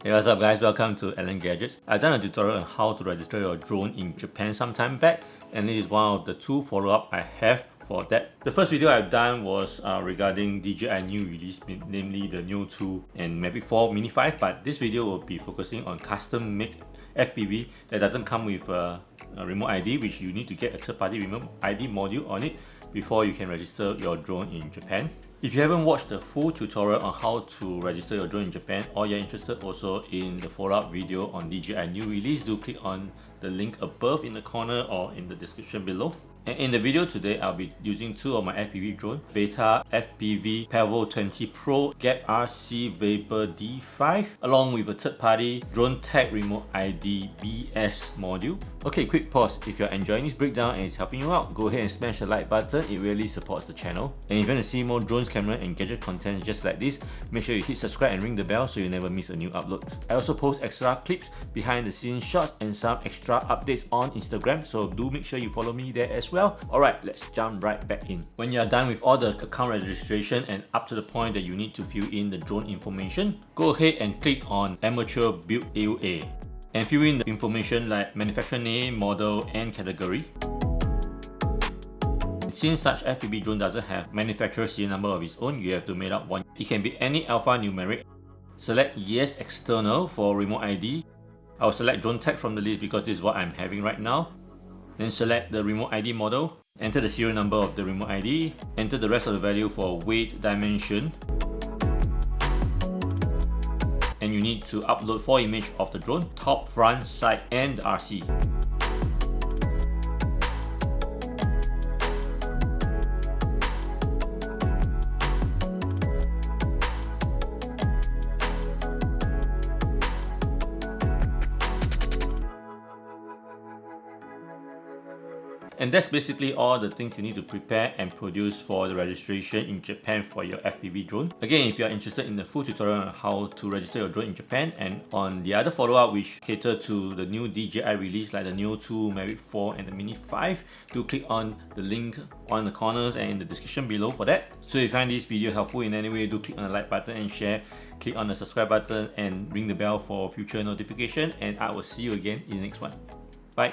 Hey, what's up guys, welcome to Alan Gadgets. I've done a tutorial on how to register your drone in Japan some time back, and this is one of the two follow-up I have for that. The first video I've done was regarding DJI Neo release, namely the Neo 2 and Mavic 4 Mini 5, but this video will be focusing on custom-made FPV that doesn't come with a remote ID, which you need to get a third-party remote ID module on it before you can register your drone in Japan. If you haven't watched the full tutorial on how to register your drone in Japan, or you're interested also in the follow-up video on DJI Neo release, do click on the link above in the corner or in the description below. And in the video today, I'll be using two of my FPV drones, Beta FPV Pavo 20 Pro Gap RC Vapor D5, along with a third-party Dronetag Remote ID BS module. Okay, quick pause. If you're enjoying this breakdown and it's helping you out, go ahead and smash the like button. It really supports the channel. And if you want to see more drones, camera and gadget content just like this, make sure you hit subscribe and ring the bell so you never miss a new upload. I also post extra clips, behind the scenes shots and some extra updates on Instagram, so do make sure you follow me there as well. Alright, let's jump right back in. When you're done with all the account registration and up to the point that you need to fill in the drone information, go ahead and click on Amateur Build AUA and fill in the information like manufacturer name, model and category. Since such FPV drone doesn't have manufacturer serial number of its own, you have to make up one. It can be any alphanumeric. Select Yes External for remote ID. I'll select drone tag from the list because this is what I'm having right now. Then select the remote ID model, enter the serial number of the remote ID, enter the rest of the value for weight, dimension, and you need to upload 4 images of the drone, top, front, side, and the RC. And that's basically all the things you need to prepare and produce for the registration in Japan for your FPV drone. Again, if you are interested in the full tutorial on how to register your drone in Japan and on the other follow-up which cater to the new DJI release like the Neo 2, Mavic 4 and the Mini 5, do click on the link on the corners and in the description below for that. So if you find this video helpful in any way, do click on the like button and share, click on the subscribe button and ring the bell for future notification, and I will see you again in the next one. Bye!